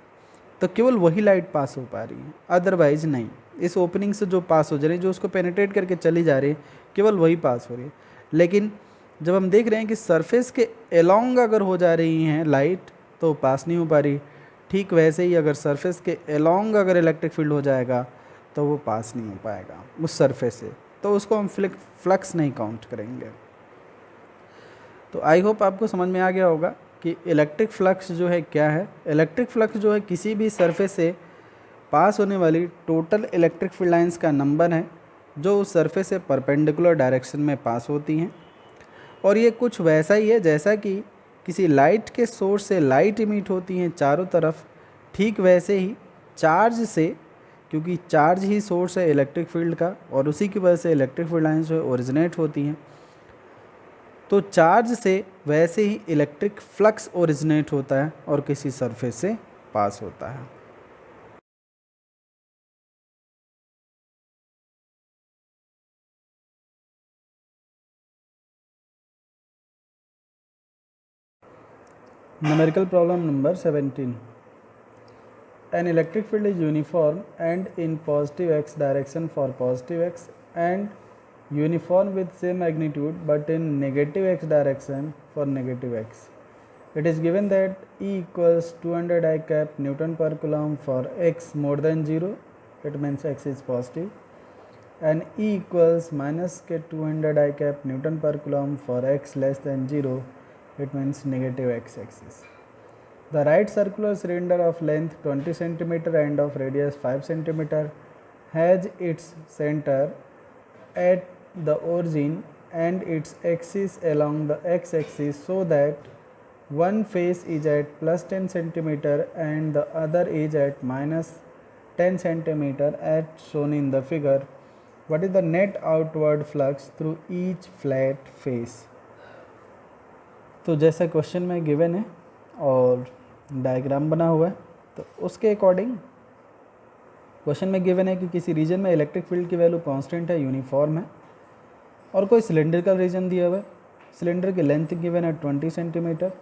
तो केवल वही लाइट पास हो पा रही है, अदरवाइज नहीं। इस ओपनिंग से जो पास हो जा रही है, जो उसको पेनिट्रेट करके चली जा रही है, केवल वही पास हो रही है। लेकिन जब हम देख रहे हैं कि सरफेस के अलोंग अगर हो जा रही हैं लाइट तो पास नहीं हो पा रही, ठीक वैसे ही अगर सरफेस के अलोंग अगर इलेक्ट्रिक फील्ड हो जाएगा तो वो पास नहीं हो पाएगा उस सरफेस से, तो उसको हम फ्लक्स नहीं काउंट करेंगे। तो आई होप आपको समझ में आ गया होगा कि इलेक्ट्रिक फ्लक्स जो है क्या है। इलेक्ट्रिक फ्लक्स जो है किसी भी सरफेस से पास होने वाली टोटल इलेक्ट्रिक फील्ड लाइंस का नंबर है जो उस सरफेस से परपेंडिकुलर डायरेक्शन में पास होती हैं। और ये कुछ वैसा ही है जैसा कि किसी लाइट के सोर्स से लाइट इमिट होती हैं चारों तरफ, ठीक वैसे ही चार्ज से, क्योंकि चार्ज ही सोर्स है इलेक्ट्रिक फील्ड का और उसी की वजह से इलेक्ट्रिक फील्ड लाइंस जो है ओरिजिनेट होती हैं, तो चार्ज से वैसे ही इलेक्ट्रिक फ्लक्स ओरिजिनेट होता है और किसी सरफेस से पास होता है। Numerical problem number 17. An electric field is uniform and in positive x direction for positive x and uniform with same magnitude but in negative x direction for negative x. It is given that E equals 200 I cap Newton per coulomb for x more than 0, it means x is positive, and E equals minus k 200 I cap Newton per coulomb for x less than 0, it means negative x axis. The right circular cylinder of length 20 cm and of radius 5 cm has its center at the origin and its axis along the x-axis so that one face is at plus 10 cm and the other is at minus 10 cm as shown in the figure. What is the net outward flux through each flat face? तो जैसा question में given है और diagram बना हुआ है, तो उसके अकॉर्डिंग क्वेश्चन में गिवन है कि किसी रीजन में इलेक्ट्रिक फील्ड की वैल्यू कांस्टेंट है, यूनिफॉर्म है, और कोई सिलेंड्रिकल रीजन दिया हुआ है। सिलेंडर की लेंथ गिवन है 20 सेंटीमीटर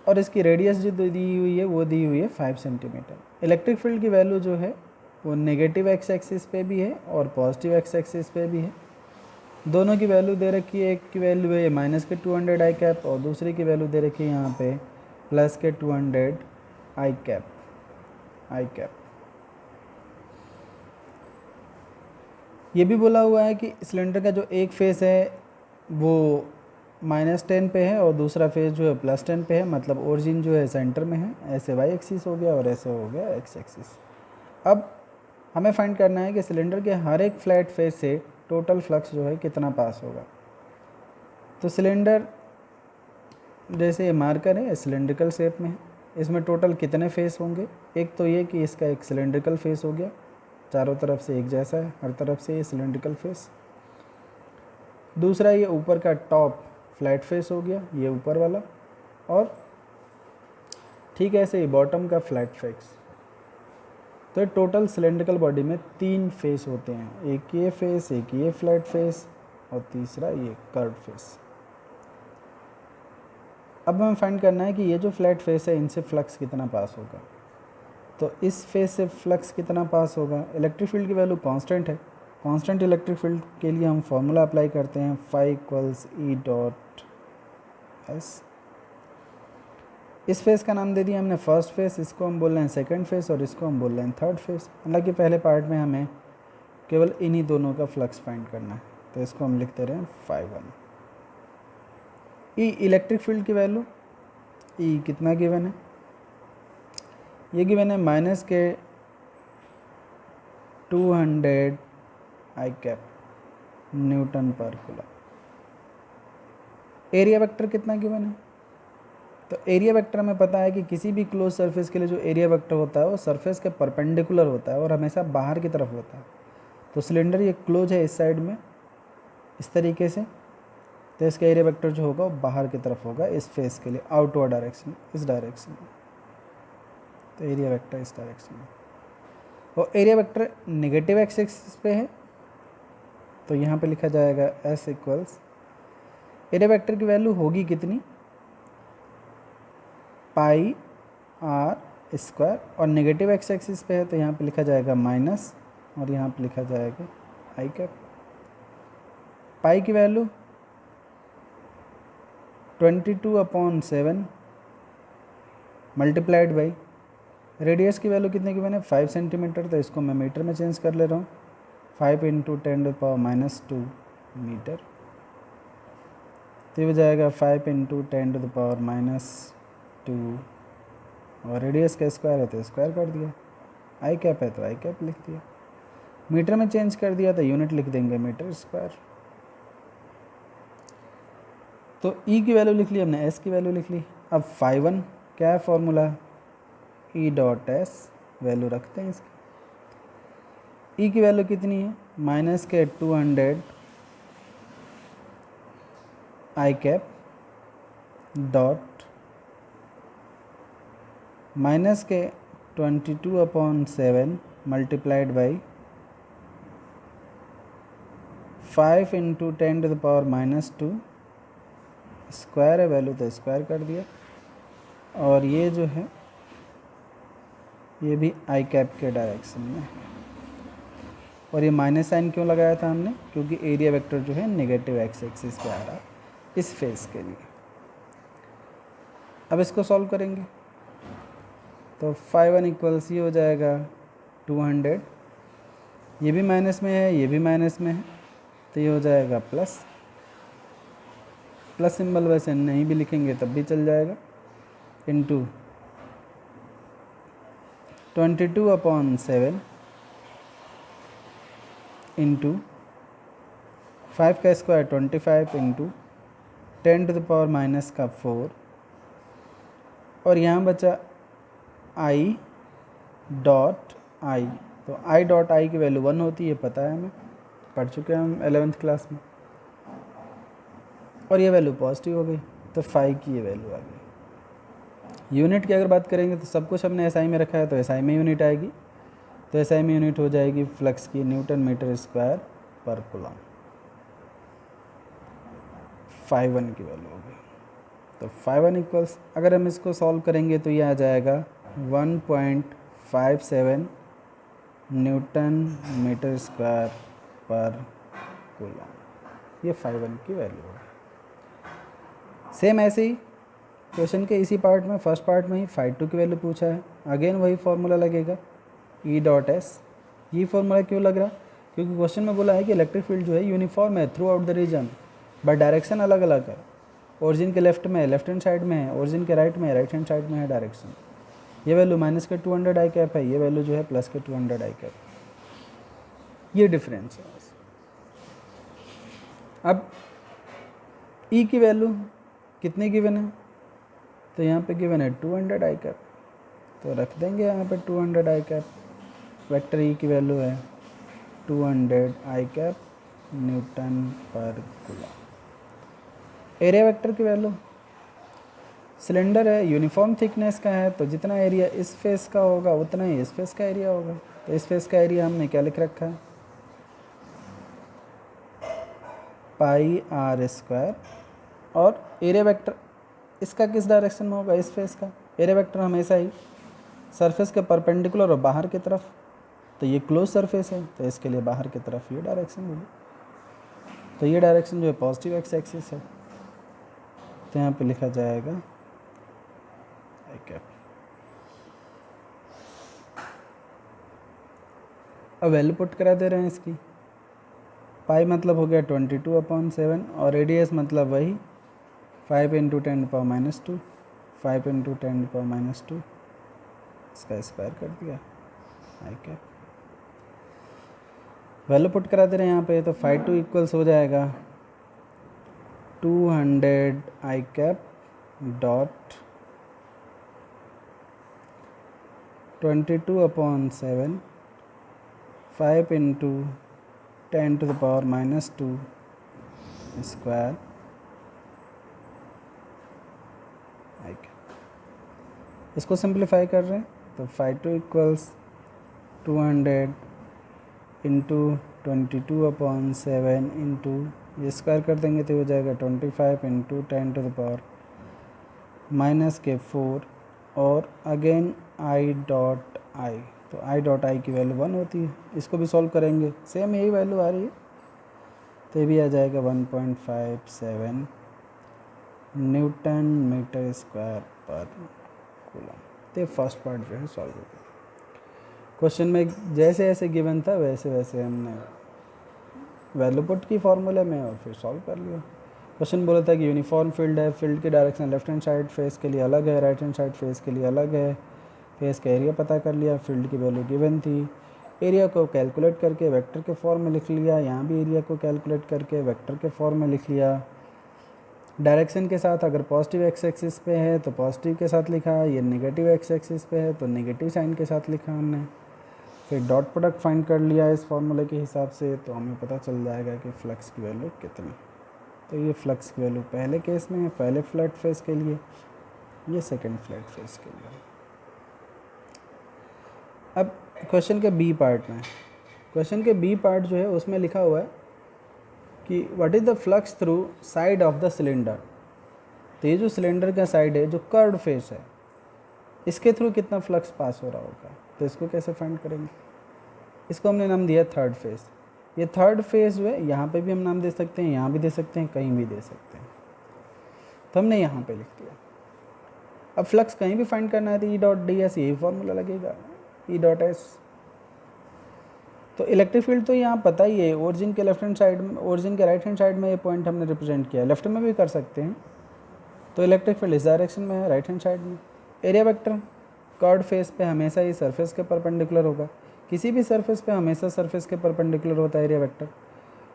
और इसकी रेडियस जो दी हुई है वो दी हुई है 5 सेंटीमीटर। इलेक्ट्रिक फील्ड की वैल्यू जो है वो नेगेटिव एक्स एक्सिस पे भी है और पॉजिटिव एक्स एक्सिस पे भी है। दोनों की वैल्यू दे रखी है, एक की वैल्यू है माइनस के 200 आई कैप और दूसरी की वैल्यू दे रखी है यहाँ पे प्लस के 200 आई कैप। ये भी बोला हुआ है कि सिलेंडर का जो एक फेस है वो -10 पे है और दूसरा फेस जो है +10 पे है, मतलब ओरिजिन जो है सेंटर में है। ऐसे वाई एक्सिस हो गया और ऐसे हो गया एक्स एक्सिस। अब हमें फाइंड करना है कि सिलेंडर के हर एक फ्लैट फेस से टोटल फ्लक्स जो है कितना पास होगा। तो सिलेंडर जैसे ये मार्कर है सिलेंड्रिकल शेप में है, इसमें टोटल कितने फेस होंगे? एक तो ये कि इसका एक सिलेंड्रिकल फेस हो गया, चारों तरफ से एक जैसा है, हर तरफ से ये सिलेंड्रिकल फेस। दूसरा ये ऊपर का टॉप फ्लैट फेस हो गया, ये ऊपर वाला, और ठीक ऐसे ही बॉटम का फ्लैट फेस। तो टोटल सिलेंड्रिकल बॉडी में 3 फेस होते हैं, एक ये फेस, एक ये फ्लैट फेस और तीसरा ये कर्व फेस। अब हमें फाइंड करना है कि ये जो फ्लैट फेस है इनसे फ्लक्स कितना पास होगा। तो इस फेस से फ्लक्स कितना पास होगा? इलेक्ट्रिक फील्ड की वैल्यू कांस्टेंट है, कांस्टेंट इलेक्ट्रिक फील्ड के लिए हम फॉर्मूला अप्लाई करते हैं, phi = E.S। इस फेस का नाम दे दिया हमने फर्स्ट फेस, इसको हम बोल रहे हैं सेकंड फेस और इसको हम बोल रहे हैं थर्ड फेस। हालांकि पहले पार्ट में हमें केवल इन्हीं दोनों का फ्लक्स फाइंड करना है, तो इसको हम लिखते रहे φ1। ई इलेक्ट्रिक फील्ड की वैल्यू, ई कितना गिवन है, ये गिवन है माइनस के 200 आई कैप न्यूटन पर कूलम। एरिया वेक्टर कितना गिवन है, तो एरिया वेक्टर हमें पता है कि किसी भी क्लोज सरफेस के लिए जो एरिया वेक्टर होता है वो सरफेस के परपेंडिकुलर होता है और हमेशा बाहर की तरफ होता है। तो सिलेंडर ये क्लोज है इस साइड में इस तरीके से, तो इसका एरिया वेक्टर जो होगा वो बाहर की तरफ होगा इस फेस के लिए, आउटवर्ड डायरेक्शन, इस डायरेक्शन में। तो एरिया वेक्टर इस डायरेक्शन में, और area vector negative x axis पे है, तो यहाँ पे लिखा जाएगा S इक्वल्स, एरिया वेक्टर की वैल्यू होगी कितनी, पाई r स्क्वायर, और नेगेटिव एक्स एक्सिस पे है तो यहाँ पे लिखा जाएगा माइनस, और यहाँ पे लिखा जाएगा आई कैप। पाई की वैल्यू 22/7 मल्टीप्लाइड बाई रेडियस की वैल्यू कितने की मैंने 5 सेंटीमीटर, तो इसको मैं मीटर में चेंज कर ले रहा हूँ, 5 × 10⁻⁻2 मीटर, तो ये हो जाएगा 5 × 10⁻⁻2, और रेडियस का स्क्वायर है तो स्क्वायर कर दिया, आई कैप है तो आई कैप लिख दिया, मीटर में चेंज कर दिया तो यूनिट लिख देंगे मीटर स्क्वायर। तो ई की वैल्यू लिख ली हमने, एस की वैल्यू लिख ली। अब φ1 क्या है फॉर्मूला, ई डॉट एस, वैल्यू रखते हैं इसकी। ई की वैल्यू कितनी है, माइनस के 200 आई कैप डॉट माइनस के 22/7 मल्टीप्लाइड बाई 5 × 10⁻⁻2 स्क्वायर है वैल्यू तो स्क्वायर कर दिया, और ये जो है ये भी आई कैप के डायरेक्शन में है। और ये माइनस साइन क्यों लगाया था हमने, क्योंकि एरिया वेक्टर जो है नेगेटिव एक्स एक्सिस पे आ रहा है इस फेस के लिए। अब इसको सॉल्व करेंगे तो φ1 इक्वल्स ये हो जाएगा 200, ये भी माइनस में है ये भी माइनस में है, तो ये हो जाएगा प्लस, प्लस सिंबल वैसे नहीं भी लिखेंगे तब भी चल जाएगा, इनटू 22/7 इंटू 5 का स्क्वायर 25 इंटू 10⁻⁻4, और यहाँ बचा आई डॉट आई, तो आई डॉट आई की वैल्यू 1 होती है, पता है हमें, पढ़ चुके हैं हम 11th क्लास में, और ये वैल्यू पॉजिटिव हो गई तो फाई की ये वैल्यू आ गई। यूनिट की अगर बात करेंगे तो सब कुछ हमने एसआई में रखा है, तो एसआई में यूनिट आएगी, तो एसआई में यूनिट हो जाएगी फ्लक्स की न्यूटन मीटर स्क्वायर पर कूलम, φ1 की वैल्यू होगी। तो φ1 इक्वल्स, अगर हम इसको सॉल्व करेंगे तो ये आ जाएगा 1.57 न्यूटन मीटर स्क्वायर पर कूलम, ये φ1 की वैल्यू होगी। सेम ऐसे ही क्वेश्चन के इसी पार्ट में, फर्स्ट पार्ट में ही φ2 की वैल्यू पूछा है, अगेन वही फॉर्मूला लगेगा ई डॉट एस। ये फॉर्मूला क्यों लग रहा, क्योंकि क्वेश्चन में बोला है कि इलेक्ट्रिक फील्ड जो है यूनिफॉर्म है throughout the region, but direction अलग अलग है, ओरिजिन के लेफ्ट में है, लेफ्ट हैंड साइड में है, ओरिजिन के राइट में है, राइट हैंड साइड में है डायरेक्शन। ये वैल्यू माइनस के 200 आई कैप है, ये वैल्यू जो है प्लस के 200 आई कैप, ये डिफरेंस है। अब ई की वैल्यू कितनी गिवन है, तो यहाँ पे गिवन है 200 आई कैप, तो रख देंगे यहाँ पे 200 आई कैप, वेक्टर ई की वैल्यू है 200 आई कैप न्यूटन पर कूलम। एरिया वेक्टर की वैल्यू, सिलेंडर है यूनिफॉर्म थिकनेस का है, तो जितना एरिया इस फेस का होगा उतना ही इस फेस का एरिया होगा, तो इस फेस का एरिया हमने क्या लिख रखा है, पाई r स्क्वायर, और एरिया वेक्टर इसका किस डायरेक्शन में होगा, इस फेस का। एरिया वेक्टर हमेशा ही सरफेस के परपेंडिकुलर और बाहर की तरफ, तो ये क्लोज सरफेस है तो इसके लिए बाहर की तरफ ये डायरेक्शन होगी, तो ये डायरेक्शन जो है पॉजिटिव एक्स एक्सिस है, तो यहाँ पे लिखा जाएगा अब वैल्यू पुट करा दे रहे हैं इसकी। पाई मतलब हो गया 22/7 और रेडियस मतलब वही 5 × 10⁻², 5 × 10⁻², इसका स्क्वायर कर दिया आई कैप। वैल्यू पुट करा दे रहे हैं यहाँ पे, तो 5/2 इक्वल्स हो जाएगा 200 आई कैप डॉट 22/7 5 × 10⁻² स्क्वायर आई कैप। इसको सिंप्लीफाई कर रहे हैं तो 5/2 इक्वल्स 200 × 22/7 इंटू ये स्क्वायर कर देंगे तो हो जाएगा 25 × 10⁻⁻4 और अगेन आई डॉट आई, तो आई डॉट आई की वैल्यू 1 होती है। इसको भी सॉल्व करेंगे, सेम यही वैल्यू आ रही है, तो ये भी आ जाएगा 1.57 न्यूटन मीटर स्क्वायर पर कूलम। तो फर्स्ट पार्ट जो है सॉल्व हो गया। क्वेश्चन में जैसे जैसे गिवन था वैसे वैसे हमने वैल्यू पुट की फॉर्मूले में और फिर सॉल्व कर लिया। क्वेश्चन बोला था कि यूनिफॉर्म फील्ड है, फील्ड की direction left hand side face के लिए अलग है, राइट हैंड साइड फेस के लिए अलग है। फेस का एरिया पता कर लिया, फील्ड की वैल्यू गिवन थी, एरिया को कैलकुलेट करके वेक्टर के फॉर्म में लिख लिया, यहाँ भी एरिया को कैलकुलेट करके वेक्टर के फॉर्म में लिख लिया। डायरेक्शन के साथ अगर पॉजिटिव एक्स एक्सिस पे है तो पॉजिटिव के साथ लिखा, ये नेगेटिव एक्स एक्सिस पे है तो नेगेटिव साइन के साथ लिखा हमने। फिर डॉट प्रोडक्ट फाइंड कर लिया इस फार्मूले के हिसाब से, तो हमें पता चल जाएगा कि फ्लक्स की वैल्यू कितनी। तो ये फ्लक्स की वैल्यू पहले केस में है, पहले फ्लैट फेस के लिए, ये सेकंड फ्लैट फेस के लिए। अब क्वेश्चन के बी पार्ट में, क्वेश्चन के बी पार्ट जो है उसमें लिखा हुआ है कि what is the flux through side of the cylinder. तो ये जो सिलेंडर का साइड है जो कर्व्ड फेस है, इसके थ्रू कितना फ्लक्स पास हो रहा होगा, तो इसको कैसे फाइंड करेंगे। इसको हमने नाम दिया थर्ड फेस। ये थर्ड फेस जो है यहाँ पे भी हम नाम दे सकते हैं, यहाँ भी दे सकते हैं, कहीं भी दे सकते हैं, तो हमने यहाँ पे लिख दिया। अब फ्लक्स कहीं भी फाइंड करना है तो ई डॉट डी एस, यही फॉर्मूला लगेगा, ई डॉट एस। तो इलेक्ट्रिक फील्ड तो यहाँ पता ही है, ओरिजिन के लेफ्ट हैंड साइड में, ओरिजिन के राइट हैंड साइड में ये पॉइंट हमने रिप्रेजेंट किया, लेफ्ट में भी कर सकते हैं। तो इलेक्ट्रिक फील्ड इस डायरेक्शन में है, राइट हैंड साइड में। एरिया वेक्टर कर्व्ड फेस पे हमेशा ही सरफेस के परपेंडिकुलर होगा, किसी भी सरफेस पे हमेशा सरफेस के परपेंडिकुलर होता है एरिया वेक्टर,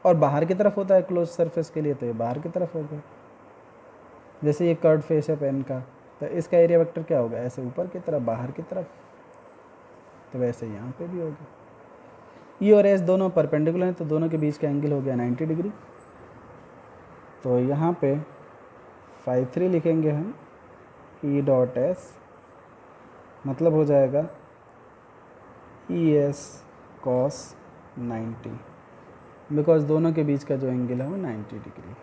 और बाहर की तरफ होता है क्लोज सरफेस के लिए, तो ये बाहर की तरफ होगा। जैसे ये कर्व्ड फेस है पेन का, तो इसका एरिया वेक्टर क्या होगा, ऐसे ऊपर की तरफ, बाहर की तरफ, तो वैसे यहाँ पे भी होगा। ई और एस दोनों परपेंडिकुलर हैं, तो दोनों के बीच का एंगल हो गया 90 डिग्री। तो यहाँ पे 5/3 लिखेंगे हम, ई डॉट एस मतलब हो जाएगा ई एस कॉस 90, बिकॉज दोनों के बीच का जो एंगल है वो 90 डिग्री।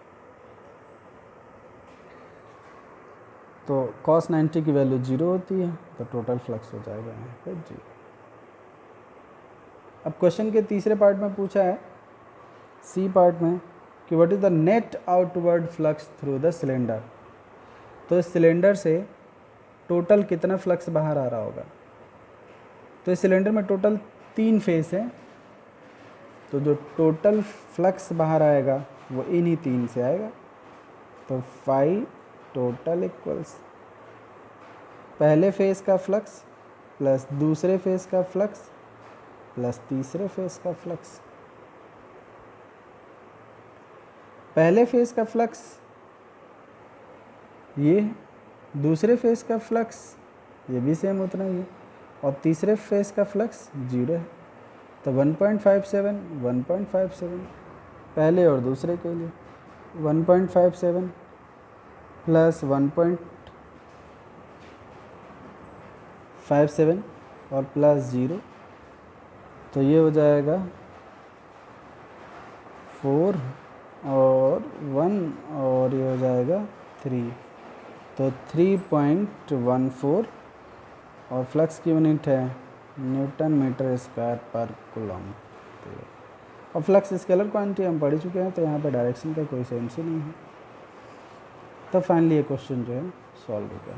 तो कॉस 90 की वैल्यू 0 होती है, तो टोटल फ्लक्स हो जाएगा यहाँ पे 0। अब क्वेश्चन के तीसरे पार्ट में पूछा है, सी पार्ट में, कि what is the net outward flux through the cylinder. तो इस सिलेंडर से टोटल कितना फ्लक्स बाहर आ रहा होगा। तो इस सिलेंडर में टोटल 3 फेस है, तो जो टोटल फ्लक्स बाहर आएगा वो इन्हीं 3 से आएगा। तो फाई टोटल इक्वल्स पहले फेस का फ्लक्स प्लस दूसरे फेस का फ्लक्स प्लस तीसरे फेस का फ्लक्स। पहले फेस का फ्लक्स ये, दूसरे फेस का फ्लक्स ये भी सेम उतना ही है, और तीसरे फेस का फ्लक्स 0 है। तो 1.57 पहले और दूसरे के लिए, 1.57 प्लस 1.57 और प्लस 0, तो ये हो जाएगा 4 और 1 और ये हो जाएगा 3, तो 3.14 और फ्लक्स की यूनिट है न्यूटन मीटर स्क्वायर पर कूलम। और फ्लक्स स्केलर क्वांटिटी हम पढ़ चुके हैं, तो यहाँ पर डायरेक्शन का कोई सेंस ही नहीं है। तो फाइनली ये क्वेश्चन जो है सॉल्व हो गया।